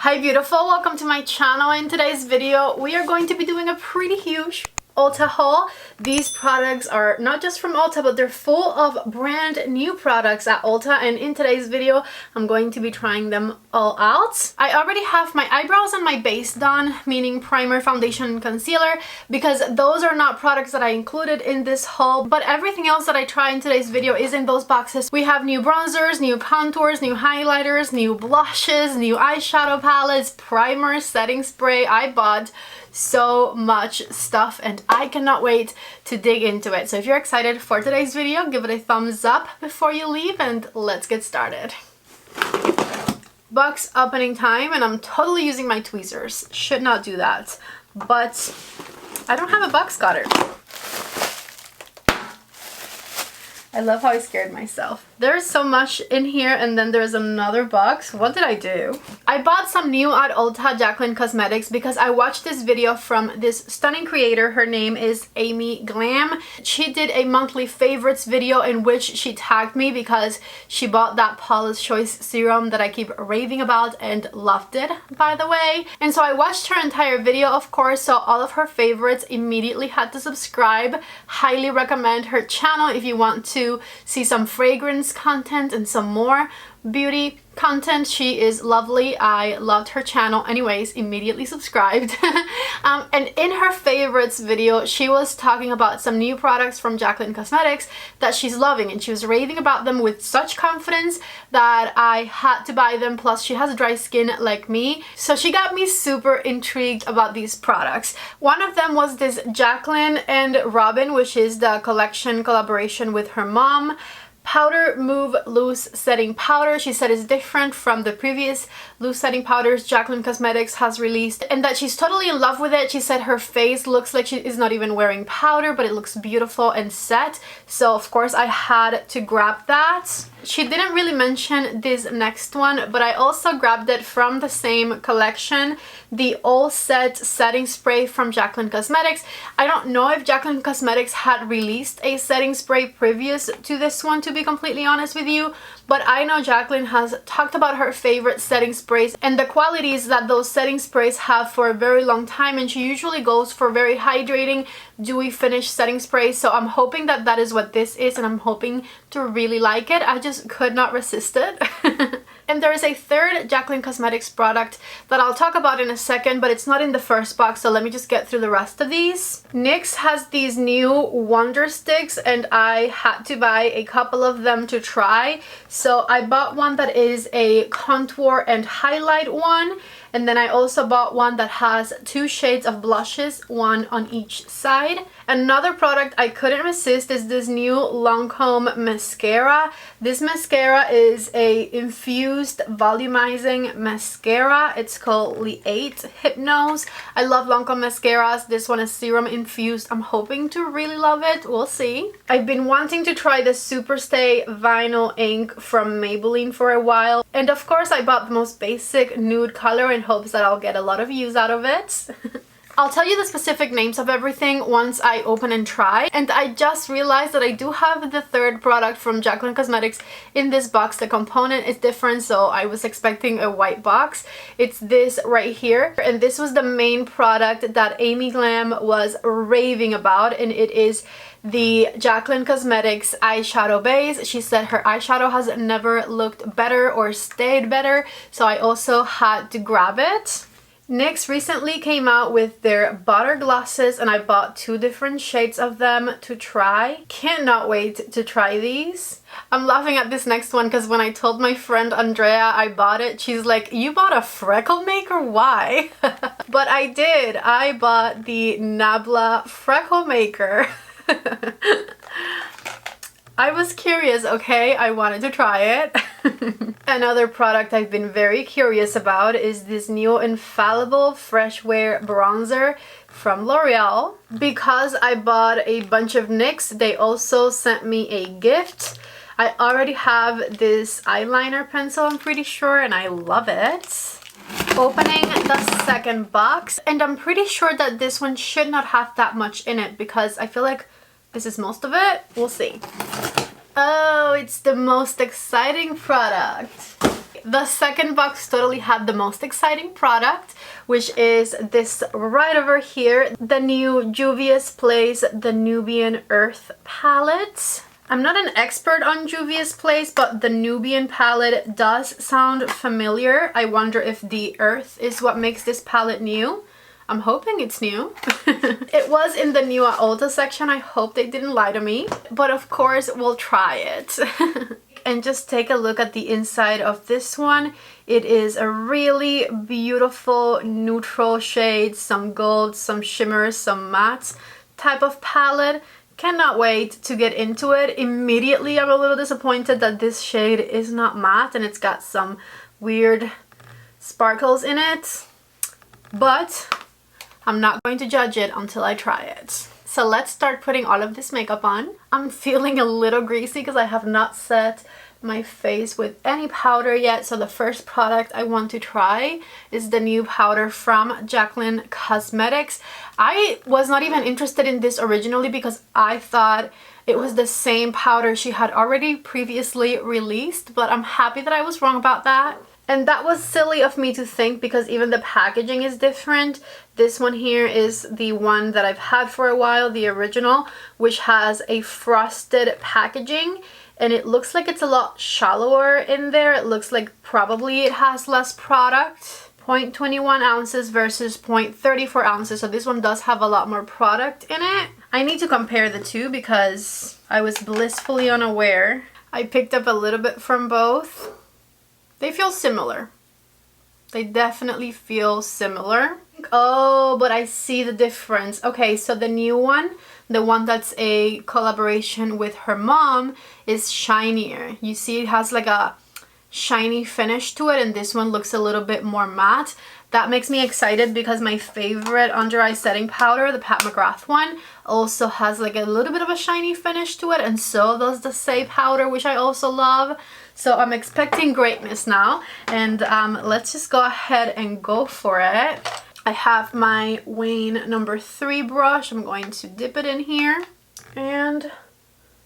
Hi beautiful, welcome to my channel. In today's video we are going to be doing a pretty huge Ulta haul. These products are not just from Ulta, but they're full of brand new products at Ulta, and in today's video I'm going to be trying them all out. I already have my eyebrows and my base done, meaning primer, foundation, and concealer, because those are not products that I included in this haul, but everything else that I try in today's video is in those boxes. We have new bronzers, new contours, new highlighters, new blushes, new eyeshadow palettes, primers, setting spray. I bought so much stuff and I cannot wait to dig into it. So if you're excited for today's video, give it a thumbs up before you leave and let's get started. Box opening time, and I'm totally using my tweezers. Should not do that, but I don't have a box cutter. I love how I scared myself. There's so much in here, and then there's another box. What did I do? I bought some new at Ulta Jaclyn Cosmetics because I watched this video from this stunning creator. Her name is Amy Glam. She did a monthly favorites video in which she tagged me because she bought that Paula's Choice serum that I keep raving about and loved it, by the way. And so I watched her entire video, of course, so all of her favorites. Immediately had to subscribe. Highly recommend her channel if you want to see some fragrance content and some more beauty content. She is lovely. I loved her channel. Anyways, immediately subscribed. And in her favorites video, she was talking about some new products from Jaclyn Cosmetics that she's loving, and she was raving about them with such confidence that I had to buy them. Plus she has dry skin like me, so she got me super intrigued about these products. One of them was this Jaclyn and Robin, which is the collection collaboration with her mom. Powder Move Loose Setting Powder. She said it's different from the previous loose setting powders Jaclyn Cosmetics has released, and that she's totally in love with it. She said her face looks like she is not even wearing powder, but it looks beautiful and set. So of course I had to grab that. She didn't really mention this next one, but I also grabbed it from the same collection, the All Set Setting Spray from Jaclyn Cosmetics. I don't know if Jaclyn Cosmetics had released a setting spray previous to this one, to be completely honest with you, but I know Jaclyn has talked about her favorite setting sprays and the qualities that those setting sprays have for a very long time, and she usually goes for very hydrating, dewy finish setting sprays. So I'm hoping that that is what this is, and I'm hoping to really like it. I just could not resist it. And there is a third Jaclyn Cosmetics product that I'll talk about in a second, but it's not in the first box, so let me just get through the rest of these. NYX has these new Wonder Sticks, and I had to buy a couple of them to try. So I bought one that is a contour and highlight one, and then I also bought one that has two shades of blushes, one on each side. Another product I couldn't resist is this new Lancome mascara. This mascara is a infused volumizing mascara. It's called the 8 Hypnose. I love Lancome mascaras. This one is serum infused. I'm hoping to really love it. We'll see. I've been wanting to try the Superstay Vinyl Ink from Maybelline for a while, and of course I bought the most basic nude color in hopes that I'll get a lot of use out of it. I'll tell you the specific names of everything once I open and try. And I just realized that I do have the third product from Jaclyn Cosmetics in this box. The component is different, so I was expecting a white box. It's this right here, and this was the main product that Amy Glam was raving about, and it is the Jaclyn Cosmetics eyeshadow base. She said her eyeshadow has never looked better or stayed better, so I also had to grab it. NYX recently came out with their butter glosses, and I bought 2 different shades of them to try. Cannot wait to try these. I'm laughing at this next one because when I told my friend Andrea I bought it, she's like, "You bought a Freckle Maker? Why?" But I did. I bought the Nabla Freckle Maker. I was curious, okay? I wanted to try it. Another product I've been very curious about is this new Infallible Fresh Wear Bronzer from L'Oreal. Because I bought a bunch of NYX, they also sent me a gift. I already have this eyeliner pencil, I'm pretty sure, and I love it. Opening the second box, and I'm pretty sure that this one should not have that much in it because I feel like this is most of it. We'll see. Oh, it's the most exciting product. the second box totally had the most exciting product, which is this right over here, the new Juvia's Place The Nubian Earth palette. I'm not an expert on Juvia's Place, but the Nubian palette does sound familiar. I wonder if the earth is what makes this palette new. I'm hoping it's new. It was in the new at Ulta section. I hope they didn't lie to me. But of course, we'll try it. And just take a look at the inside of this one. It is a really beautiful neutral shade, some gold, some shimmers, some mattes type of palette. Cannot wait to get into it. Immediately, I'm a little disappointed that this shade is not matte and it's got some weird sparkles in it. But I'm not going to judge it until I try it. So let's start putting all of this makeup on. I'm feeling a little greasy because I have not set my face with any powder yet. So the first product I want to try is the new powder from Jaclyn Cosmetics. I was not even interested in this originally because I thought it was the same powder she had already previously released, but I'm happy that I was wrong about that. And that was silly of me to think because even the packaging is different. This one here is the one that I've had for a while, the original, which has a frosted packaging. And it looks like it's a lot shallower in there. It looks like probably it has less product. 0.21 ounces versus 0.34 ounces. So this one does have a lot more product in it. I need to compare the two because I was blissfully unaware. I picked up a little bit from both. They feel similar. They definitely feel similar. Oh, but I see the difference. Okay, so the new one, the one that's a collaboration with her mom, is shinier. You see it has like a shiny finish to it, and this one looks a little bit more matte. That makes me excited because my favorite under eye setting powder, the Pat McGrath one, also has like a little bit of a shiny finish to it, and so does the Say powder, which I also love. So I'm expecting greatness now, and let's just go ahead and go for it. I have my Wayne number 3 brush. I'm going to dip it in here and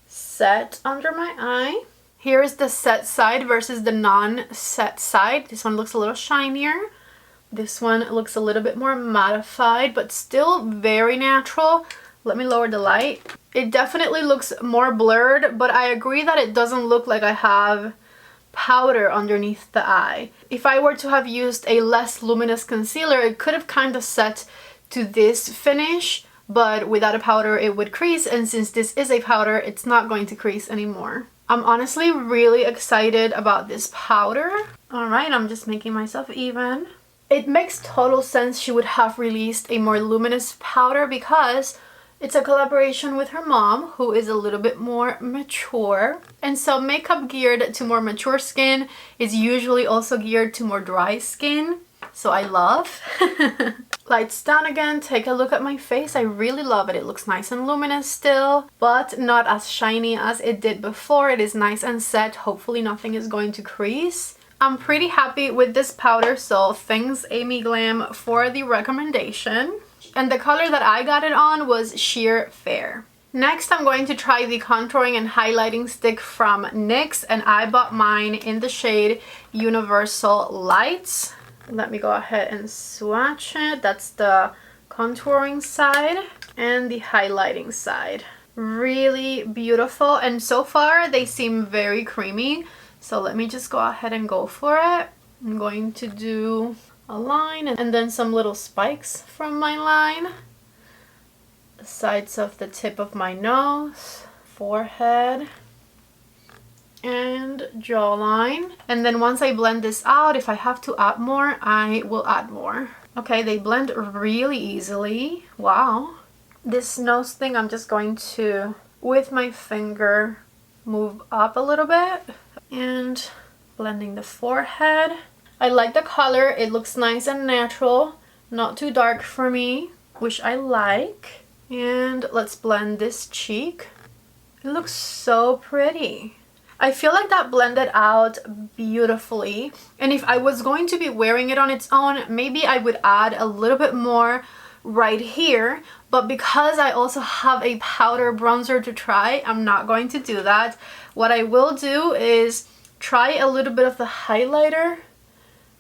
set under my eye. Here is the set side versus the non-set side. This one looks a little shinier. This one looks a little bit more mattified, but still very natural. Let me lower the light. It definitely looks more blurred, but I agree that it doesn't look like I have powder underneath the eye. If I were to have used a less luminous concealer, it could have kind of set to this finish, but without a powder it would crease, and since this is a powder, it's not going to crease anymore. I'm honestly really excited about this powder. Alright, I'm just making myself even. It makes total sense she would have released a more luminous powder because it's a collaboration with her mom, who is a little bit more mature. And so makeup geared to more mature skin is usually also geared to more dry skin. So I love. Lights down again. Take a look at my face. I really love it. It looks nice and luminous still, but not as shiny as it did before. It is nice and set. Hopefully nothing is going to crease. I'm pretty happy with this powder, so thanks Amy Glam for the recommendation. And the color that I got it on was Sheer Fair. Next, I'm going to try the contouring and highlighting stick from NYX, and I bought mine in the shade Universal Lights. Let me go ahead and swatch it. That's the contouring side and the highlighting side. Really beautiful, and so far they seem very creamy. So let me just go ahead and go for it. I'm going to do a line and then some little spikes from my line. The sides of the tip of my nose, forehead, and jawline. And then once I blend this out, if I have to add more, I will add more. Okay, they blend really easily. Wow. This nose thing, I'm just going to, with my finger, move up a little bit and blending the forehead. I like the color. It looks nice and natural, not too dark for me, which I like. And let's blend this cheek. It looks so pretty. I feel like that blended out beautifully, and if I was going to be wearing it on its own, maybe I would add a little bit more right here, but because I also have a powder bronzer to try, I'm not going to do that. What I will do is try a little bit of the highlighter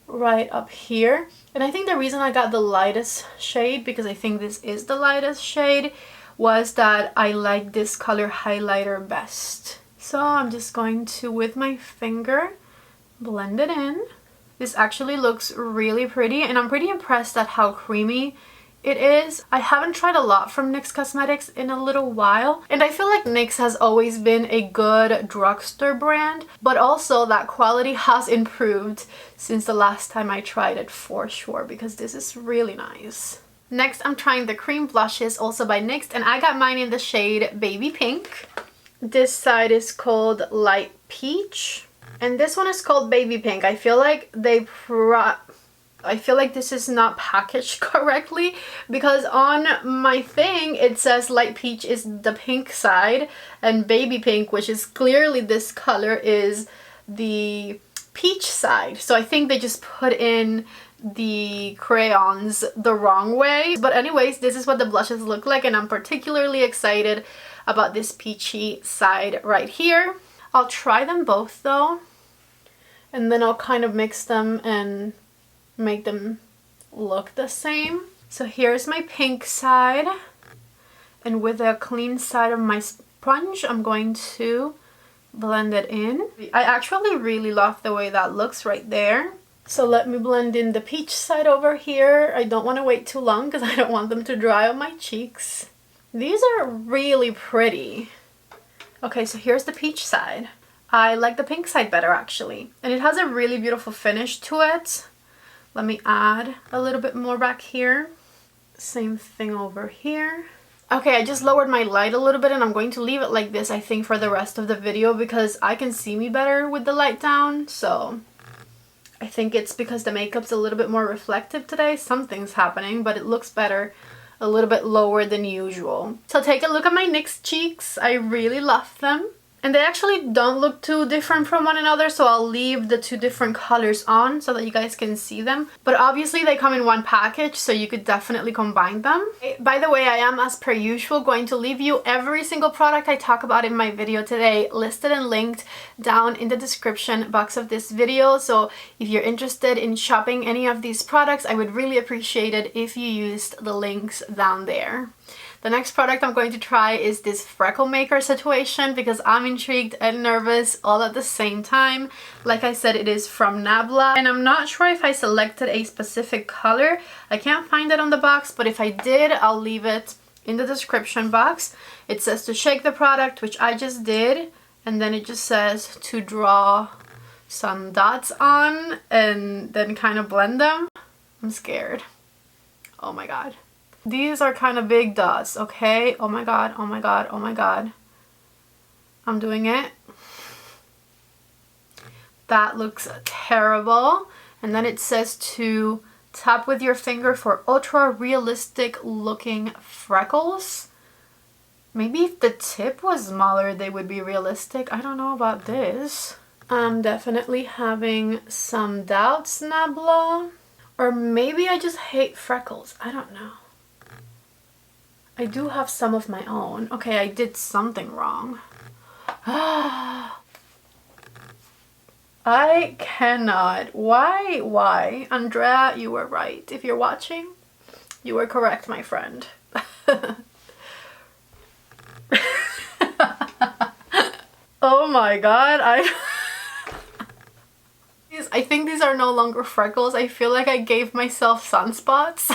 right up here. And I think the reason I got the lightest shade, because I think this is the lightest shade, was that I like this color highlighter best. So I'm just going to, with my finger, blend it in. This actually looks really pretty, and I'm pretty impressed at how creamy it is. I haven't tried a lot from NYX Cosmetics in a little while, and I feel like NYX has always been a good drugstore brand, but also that quality has improved since the last time I tried it for sure, because this is really nice. Next, I'm trying the cream blushes, also by NYX, and I got mine in the shade Baby Pink. This side is called Light Peach, and this one is called Baby Pink. I feel like this is not packaged correctly, because on my thing it says Light Peach is the pink side and Baby Pink, which is clearly this color, is the peach side. So I think they just put in the crayons the wrong way. But anyways, this is what the blushes look like, and I'm particularly excited about this peachy side right here. I'll try them both though, and then I'll kind of mix them and make them look the same. So here's my pink side, and with a clean side of my sponge I'm going to blend it in. I actually really love the way that looks right there. So let me blend in the peach side over here. I don't want to wait too long because I don't want them to dry on my cheeks. These are really pretty. Okay, so here's the peach side. I like the pink side better actually, and it has a really beautiful finish to it. Let me add a little bit more back here. Same thing over here. Okay, I just lowered my light a little bit, and I'm going to leave it like this, I think, for the rest of the video, because I can see me better with the light down. So I think it's because the makeup's a little bit more reflective today. Something's happening, but it looks better a little bit lower than usual. So take a look at my NYX cheeks. I really love them. And they actually don't look too different from one another, so I'll leave the two different colors on so that you guys can see them. But obviously they come in one package, so you could definitely combine them. By the way, I am, as per usual, going to leave you every single product I talk about in my video today listed and linked down in the description box of this video. So if you're interested in shopping any of these products, I would really appreciate it if you used the links down there. The next product I'm going to try is this Freckle Maker situation, because I'm intrigued and nervous all at the same time. Like I said, it is from Nabla, and I'm not sure if I selected a specific color. I can't find it on the box, but if I did, I'll leave it in the description box. It says to shake the product, which I just did, and then it just says to draw some dots on and then kind of blend them. I'm scared. Oh my god. These are kind of big dots, okay? Oh my god, oh my god, oh my god. I'm doing it. That looks terrible. And then it says to tap with your finger for ultra realistic looking freckles. Maybe if the tip was smaller they would be realistic. I don't know about this. I'm definitely having some doubts, Nabla. Or maybe I just hate freckles. I don't know. I do have some of my own. Okay, I did something wrong. I cannot. Why? Andrea, you were right. If you're watching, you were correct, my friend. Oh my god, I think these are no longer freckles. I feel like I gave myself sunspots.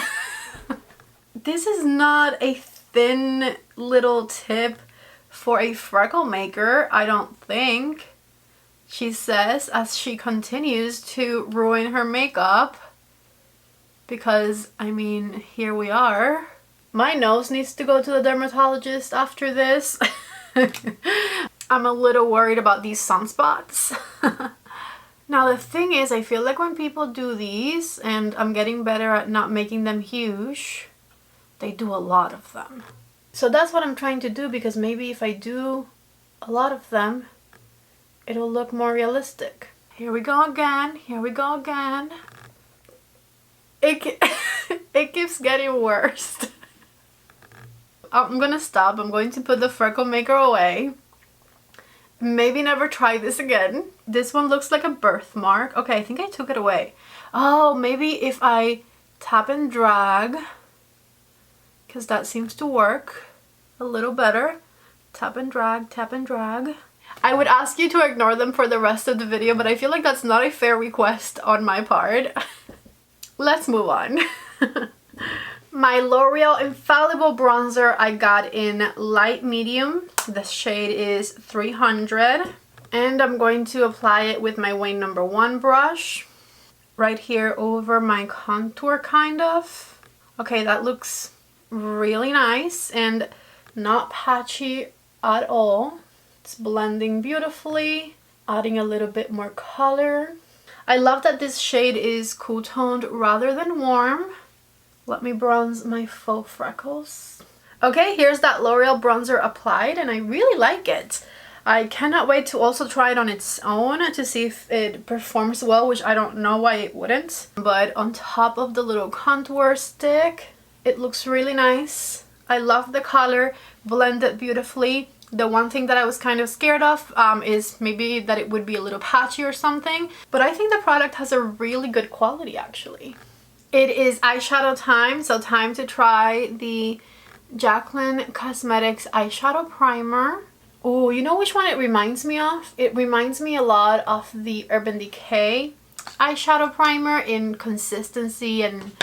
This is not a thin little tip for a freckle maker, I don't think, she says, as she continues to ruin her makeup. Because, I mean, here we are. My nose needs to go to the dermatologist after this. I'm a little worried about these sunspots. Now the thing is, I feel like when people do these, and I'm getting better at not making them huge, they do a lot of them. So that's what I'm trying to do, because maybe if I do a lot of them, it'll look more realistic. Here we go again. Here we go again. It keeps getting worse. I'm gonna stop. I'm going to put the Freckle Maker away. maybe never try this again. This one looks like a birthmark. Okay, I think I took it away. Oh, maybe if I tap and drag, because that seems to work a little better. Tap and drag, tap and drag. I would ask you to ignore them for the rest of the video, but I feel like that's not a fair request on my part. Let's move on. My L'Oreal Infallible Bronzer I got in light medium. The shade is 300. And I'm going to apply it with my Wayne #1 brush. Right here over my contour, kind of. Okay, that looks really nice and not patchy at all. It's blending beautifully, adding a little bit more color. I love that this shade is cool toned rather than warm. Let me bronze my faux freckles. Okay, here's that L'Oreal bronzer applied, and I really like it. I cannot wait to also try it on its own to see if it performs well, which I don't know why it wouldn't. But on top of the little contour stick, it looks really nice. I love the color, blended beautifully. The one thing that I was kind of scared of is maybe that it would be a little patchy or something. But I think the product has a really good quality, actually. It is eyeshadow time, so time to try the Jaclyn Cosmetics eyeshadow primer. Oh, you know which one it reminds me of? It reminds me a lot of the Urban Decay eyeshadow primer in consistency and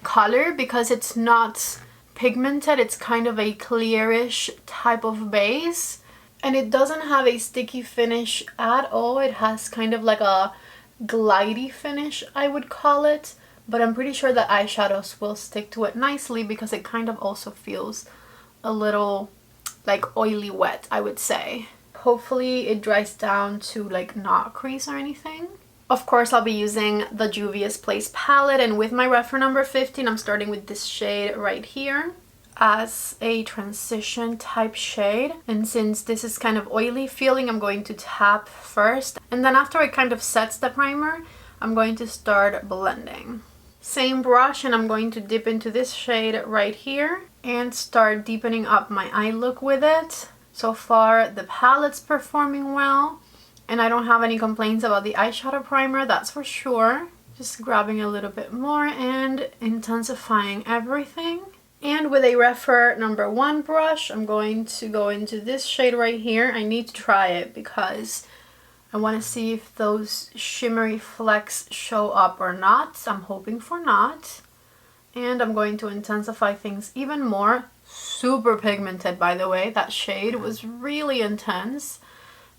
color, because it's not pigmented. It's kind of a clearish type of base, and it doesn't have a sticky finish at all. It has kind of like a glidey finish, I would call it. But I'm pretty sure that eyeshadows will stick to it nicely, because it kind of also feels a little like oily wet, I would say. Hopefully it dries down to like not crease or anything. Of course, I'll be using the Juvia's Place palette, and with my REPHR #15, I'm starting with this shade right here as a transition type shade. And since this is kind of oily feeling, I'm going to tap first, and then after it kind of sets the primer, I'm going to start blending. Same brush, and I'm going to dip into this shade right here and start deepening up my eye look with it. So far, the palette's performing well, and I don't have any complaints about the eyeshadow primer, that's for sure. Just grabbing a little bit more and intensifying everything. And with a REPHR #1 brush, I'm going to go into this shade right here. I need to try it because I want to see if those shimmery flecks show up or not. I'm hoping for not. And I'm going to intensify things even more. Super pigmented, by the way. That shade was really intense.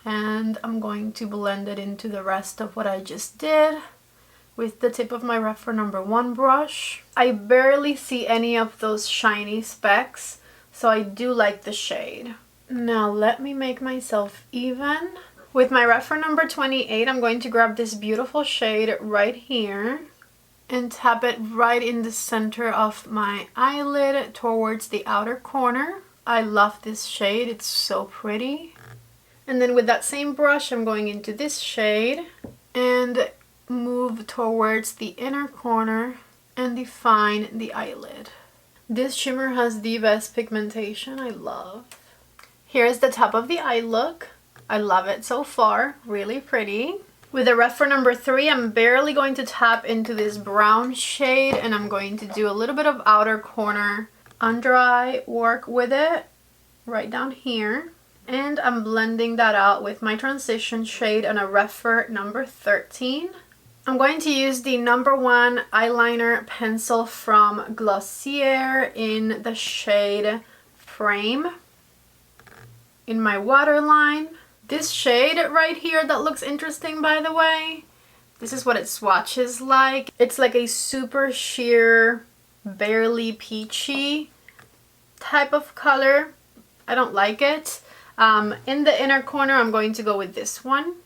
And I'm going to blend it into the rest of what I just did with the tip of my REPHR #1 brush. I barely see any of those shiny specks, so I do like the shade. Now let me make myself even. With my REPHR #28, I'm going to grab this beautiful shade right here and tap it right in the center of my eyelid towards the outer corner. I love this shade, it's so pretty. And then with that same brush, I'm going into this shade and move towards the inner corner and define the eyelid. This shimmer has the best pigmentation, I love. Here's the top of the eye look. I love it so far, really pretty. With the REPHR #3, I'm barely going to tap into this brown shade, and I'm going to do a little bit of outer corner under eye work with it, right down here. And I'm blending that out with my transition shade on a REPHR #13. I'm going to use the #1 eyeliner pencil from Glossier in the shade Frame in my waterline. This shade right here that looks interesting, by the way, this is what it swatches like. It's like a super sheer, barely peachy type of color. I don't like it. In the inner corner, I'm going to go with this one.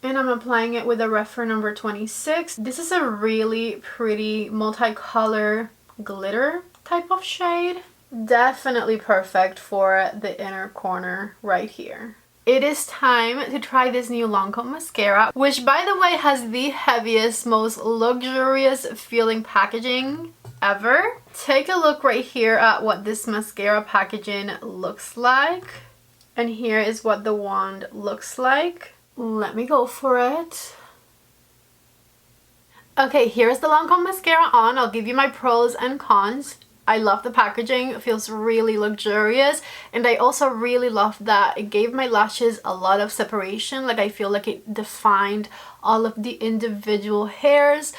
And I'm applying it with a REPHR #26. This is a really pretty multicolor glitter type of shade. Definitely perfect for the inner corner right here. It is time to try this new Lancome mascara, which by the way has the heaviest, most luxurious feeling packaging ever. Take a look right here at what this mascara packaging looks like. And here is what the wand looks like. Let me go for it. Okay, here's the Lancome mascara on. I'll give you my pros and cons. I love the packaging. It feels really luxurious, and I also really love that it gave my lashes a lot of separation. Like, I feel like it defined all of the individual hairs.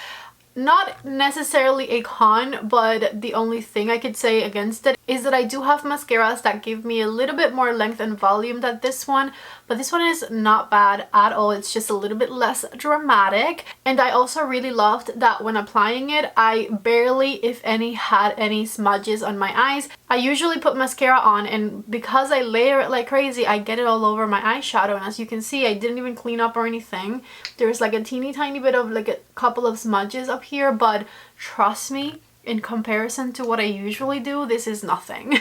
Not necessarily a con, but the only thing I could say against it is that I do have mascaras that give me a little bit more length and volume than this one, but this one is not bad at all. It's just a little bit less dramatic. And I also really loved that when applying it, I barely, if any, had any smudges on my eyes. I usually put mascara on, and because I layer it like crazy, I get it all over my eyeshadow, and as you can see, I didn't even clean up or anything. There's like a teeny tiny bit of like a couple of smudges up here, but trust me, in comparison to what I usually do, this is nothing.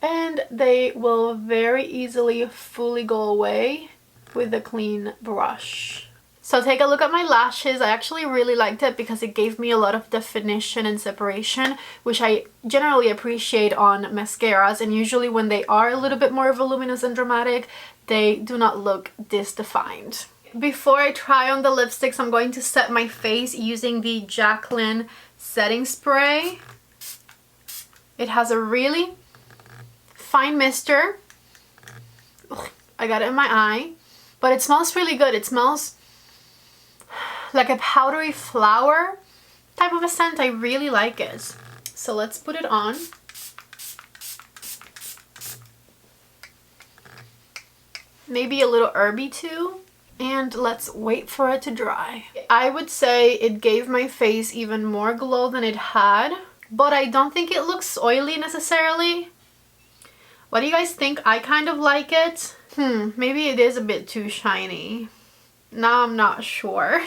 And they will very easily fully go away with a clean brush. So take a look at my lashes. I actually really liked it because it gave me a lot of definition and separation, which I generally appreciate on mascaras, and usually when they are a little bit more voluminous and dramatic, they do not look this defined. Before I try on the lipsticks, I'm going to set my face using the Jaclyn setting spray. It has a really fine mister. Ugh, I got it in my eye, but it smells really good. It smells like a powdery flower type of a scent. I really like it. So let's put it on. Maybe a little herby too. And let's wait for it to dry. I would say it gave my face even more glow than it had, but I don't think it looks oily necessarily. What do you guys think? I kind of like it. Maybe it is a bit too shiny. Now I'm not sure.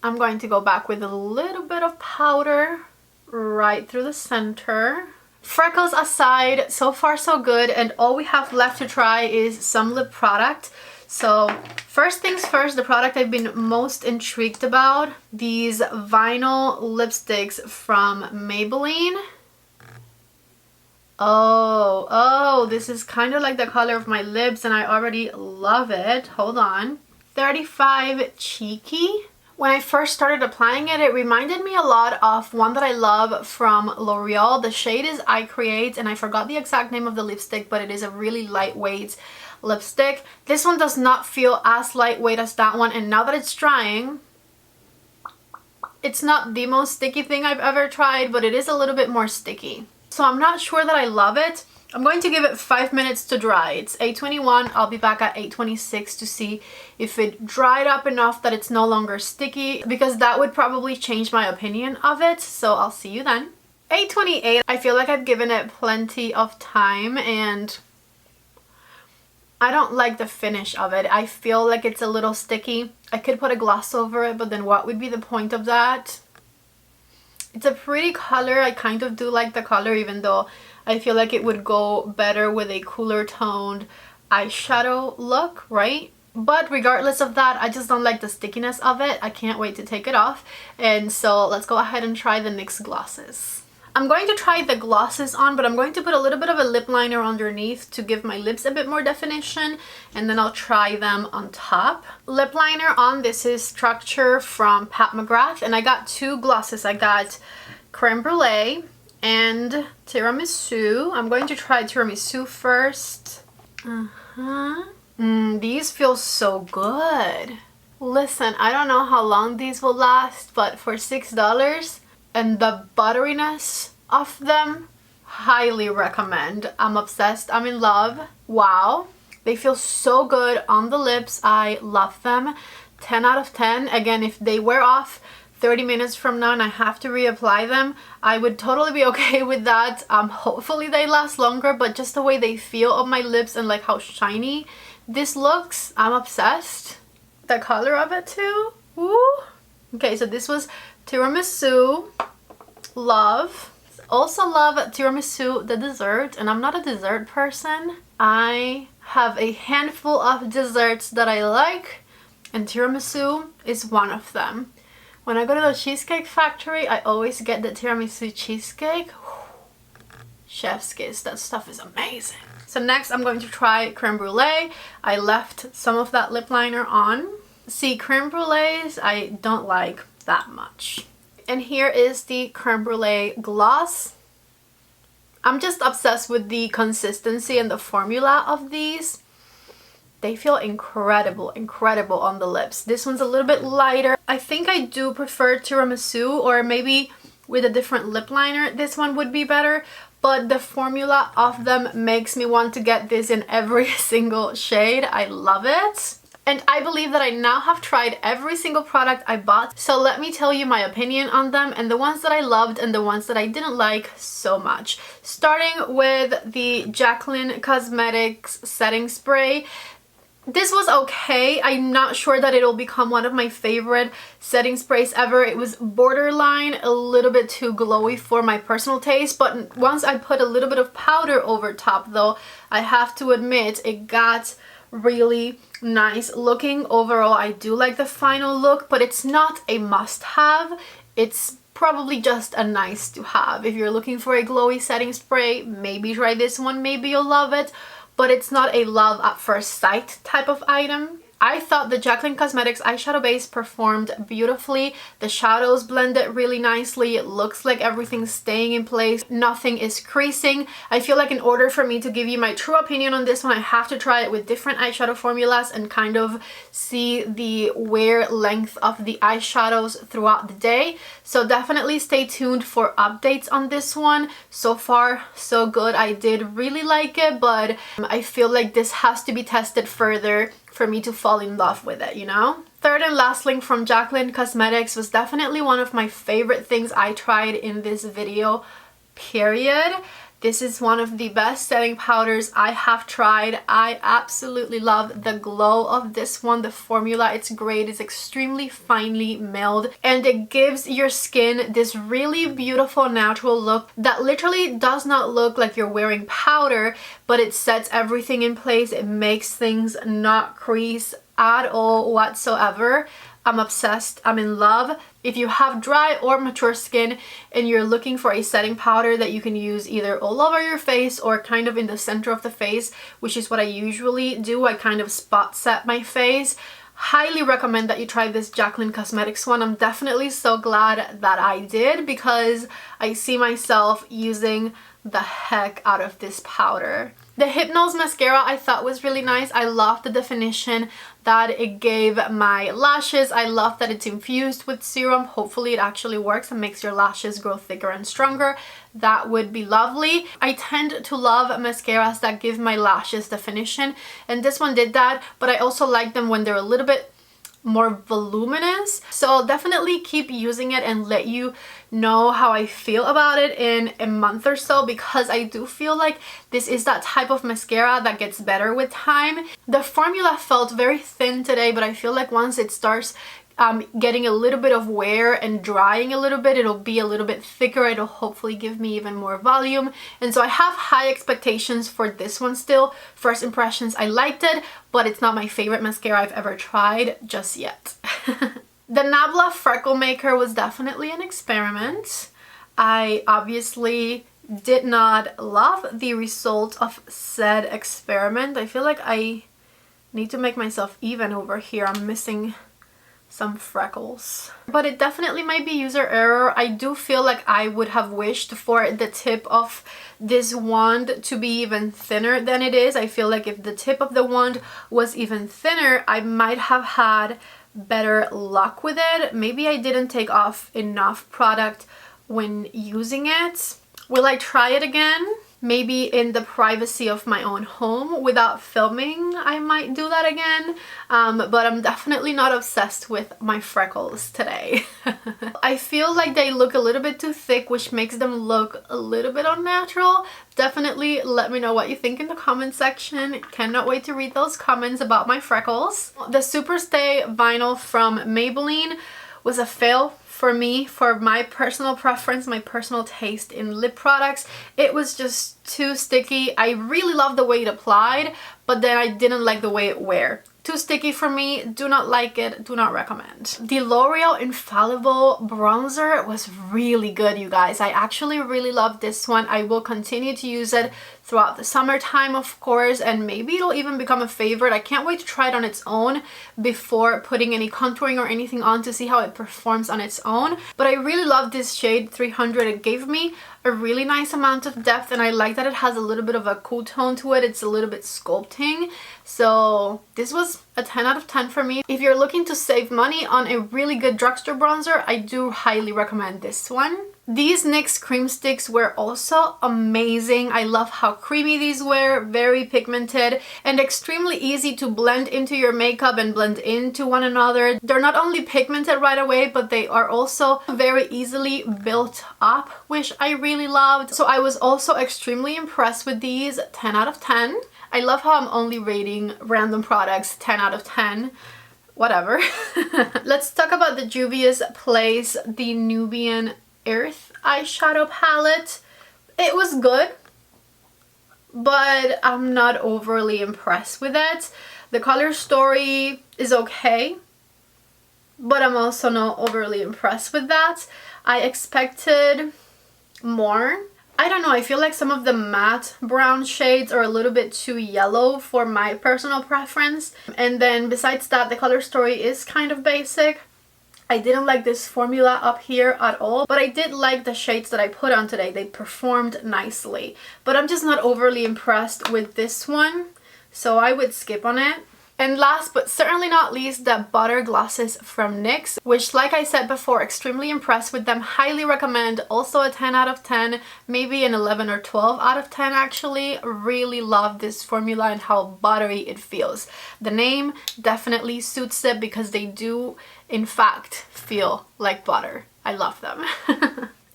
I'm going to go back with a little bit of powder right through the center. Freckles aside, so far so good, and all we have left to try is some lip product. So first things first, the product I've been most intrigued about, these vinyl lipsticks from Maybelline. Oh, this is kind of like the color of my lips, and I already love it. Hold on. 35 Cheeky. When I first started applying it, it reminded me a lot of one that I love from L'Oreal. The shade is I Create, and I forgot the exact name of the lipstick, but it is a really lightweight lipstick. This one does not feel as lightweight as that one, and now that it's drying, it's not the most sticky thing I've ever tried, but it is a little bit more sticky. So I'm not sure that I love it. I'm going to give it 5 minutes to dry. It's 8:21. I'll be back at 8:26 to see if it dried up enough that it's no longer sticky, because that would probably change my opinion of it. So I'll see you then. 8:28. I feel like I've given it plenty of time, and I don't like the finish of it. I feel like it's a little sticky. I could put a gloss over it, but then what would be the point of that? It's a pretty color. I kind of do like the color, even though I feel like it would go better with a cooler toned eyeshadow look, right? But regardless of that, I just don't like the stickiness of it. I can't wait to take it off. And so let's go ahead and try the NYX glosses. I'm going to try the glosses on, but I'm going to put a little bit of a lip liner underneath to give my lips a bit more definition, and then I'll try them on top. Lip liner on, this is Structure from Pat McGrath, and I got two glosses. I got Creme Brulee and Tiramisu. I'm going to try Tiramisu first. These feel so good. Listen, I don't know how long these will last, but for $6 and the butteriness of them, highly recommend. I'm obsessed. I'm in love. Wow. They feel so good on the lips. I love them. 10 out of 10. Again, if they wear off 30 minutes from now and I have to reapply them, I would totally be okay with that. Hopefully they last longer, but just the way they feel on my lips and like how shiny this looks, I'm obsessed. The color of it too. Woo. Okay, so this was Tiramisu. Love. Also love Tiramisu, the dessert, and I'm not a dessert person. I have a handful of desserts that I like, and tiramisu is one of them. When I go to the Cheesecake Factory, I always get the tiramisu cheesecake. Chef's kiss, that stuff is amazing. So next I'm going to try Creme Brulee. I left some of that lip liner on. See, Creme Brulees I don't like that much. And here is the Creme Brulee gloss. I'm just obsessed with the consistency and the formula of these. They feel incredible, incredible on the lips. This one's a little bit lighter. I think I do prefer tiramisu, or maybe with a different lip liner this one would be better, but the formula of them makes me want to get this in every single shade. I love it. And I believe that I now have tried every single product I bought, so let me tell you my opinion on them and the ones that I loved and the ones that I didn't like so much. Starting with the Jaclyn Cosmetics setting spray. This was okay. I'm not sure that it'll become one of my favorite setting sprays ever. It was borderline a little bit too glowy for my personal taste, but once I put a little bit of powder over top though, I have to admit it got really nice looking. Overall, I do like the final look, but it's not a must-have. It's probably just a nice to have. If you're looking for a glowy setting spray, maybe try this one, maybe you'll love it, but it's not a love at first sight type of item. I thought the Jaclyn Cosmetics eyeshadow base performed beautifully. The shadows blended really nicely. It looks like everything's staying in place. Nothing is creasing. I feel like in order for me to give you my true opinion on this one, I have to try it with different eyeshadow formulas and kind of see the wear length of the eyeshadows throughout the day. So definitely stay tuned for updates on this one. So far, so good. I did really like it, but I feel like this has to be tested further for me to fall in love with it, you know? Third and last link from Jaclyn Cosmetics was definitely one of my favorite things I tried in this video, period. This is one of the best setting powders I have tried. I absolutely love the glow of this one. The formula, it's great. It's extremely finely milled and it gives your skin this really beautiful natural look that literally does not look like you're wearing powder, but it sets everything in place. It makes things not crease at all whatsoever. I'm obsessed. I'm in love. If you have dry or mature skin and you're looking for a setting powder that you can use either all over your face or kind of in the center of the face, which is what I usually do, I kind of spot set my face, highly recommend that you try this Jaclyn Cosmetics one. I'm definitely so glad that I did because I see myself using the heck out of this powder. The Hypnose mascara I thought was really nice. I love the definition that it gave my lashes. I love that it's infused with serum. Hopefully it actually works and makes your lashes grow thicker and stronger. That would be lovely. I tend to love mascaras that give my lashes definition, and this one did that, but I also like them when they're a little bit more voluminous. So I'll definitely keep using it and let you know how I feel about it in a month or so, because I do feel like this is that type of mascara that gets better with time. The formula felt very thin today, but I feel like once it starts getting a little bit of wear and drying a little bit, it'll be a little bit thicker. It'll hopefully give me even more volume, and so I have high expectations for this one still. First impressions, I liked it, but it's not my favorite mascara I've ever tried just yet. The Nabla Freckle Maker was definitely an experiment. I obviously did not love the result of said experiment. I feel like I need to make myself even over here. I'm missing some freckles, but it definitely might be user error. I do feel like I would have wished for the tip of this wand to be even thinner than it is. I feel like if the tip of the wand was even thinner, I might have had better luck with it. Maybe I didn't take off enough product when using it. Will I try it again? Maybe in the privacy of my own home without filming, I might do that again, but I'm definitely not obsessed with my freckles today. I feel like they look a little bit too thick, which makes them look a little bit unnatural. Definitely let me know what you think in the comment section. Cannot wait to read those comments about my freckles. The Superstay Vinyl from Maybelline was a fail for me, for my personal preference, my personal taste in lip products. It was just too sticky. I really love the way it applied, but then I didn't like the way it wear. Too sticky for me, do not like it, do not recommend. The L'Oreal Infallible Bronzer was really good, you guys. I actually really love this one. I will continue to use it throughout the summertime, of course, and maybe it'll even become a favorite. I can't wait to try it on its own before putting any contouring or anything on to see how it performs on its own. But I really love this shade 300. It gave me a really nice amount of depth, and I like that it has a little bit of a cool tone to it. It's a little bit sculpting, so this was a 10 out of 10 for me. If you're looking to save money on a really good drugstore bronzer, I do highly recommend this one. These NYX cream sticks were also amazing. I love how creamy these were, very pigmented and extremely easy to blend into your makeup and blend into one another. They're not only pigmented right away, but they are also very easily built up, which I really loved. So I was also extremely impressed with these. 10 out of 10. I love how I'm only rating random products 10 out of 10. Whatever. Let's talk about the Juvia's Place, the Nubian Earth eyeshadow palette. It was good, but I'm not overly impressed with it. The color story is okay, but I'm also not overly impressed with that. I expected more. I don't know, I feel like some of the matte brown shades are a little bit too yellow for my personal preference. And then besides that, the color story is kind of basic. I didn't like this formula up here at all, but I did like the shades that I put on today. They performed nicely, but I'm just not overly impressed with this one, so I would skip on it. And last but certainly not least, the Butter glosses from NYX, which, like I said before, extremely impressed with them. Highly recommend. Also a 10 out of 10, maybe an 11 or 12 out of 10 actually. Really love this formula and how buttery it feels. The name definitely suits it because they do in fact feel like butter. I love them.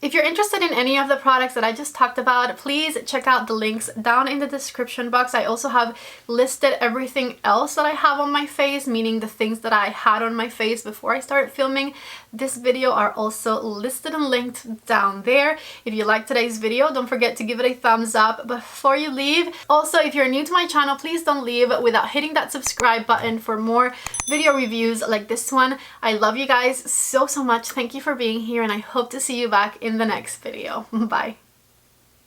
If you're interested in any of the products that I just talked about, please check out the links down in the description box. I also have listed everything else that I have on my face, meaning the things that I had on my face before I started filming this video are also listed and linked down there. If you liked today's video, don't forget to give it a thumbs up before you leave. Also, if you're new to my channel, please don't leave without hitting that subscribe button for more video reviews like this one. I love you guys so much. Thank you for being here, and I hope to see you back in the next video. Bye.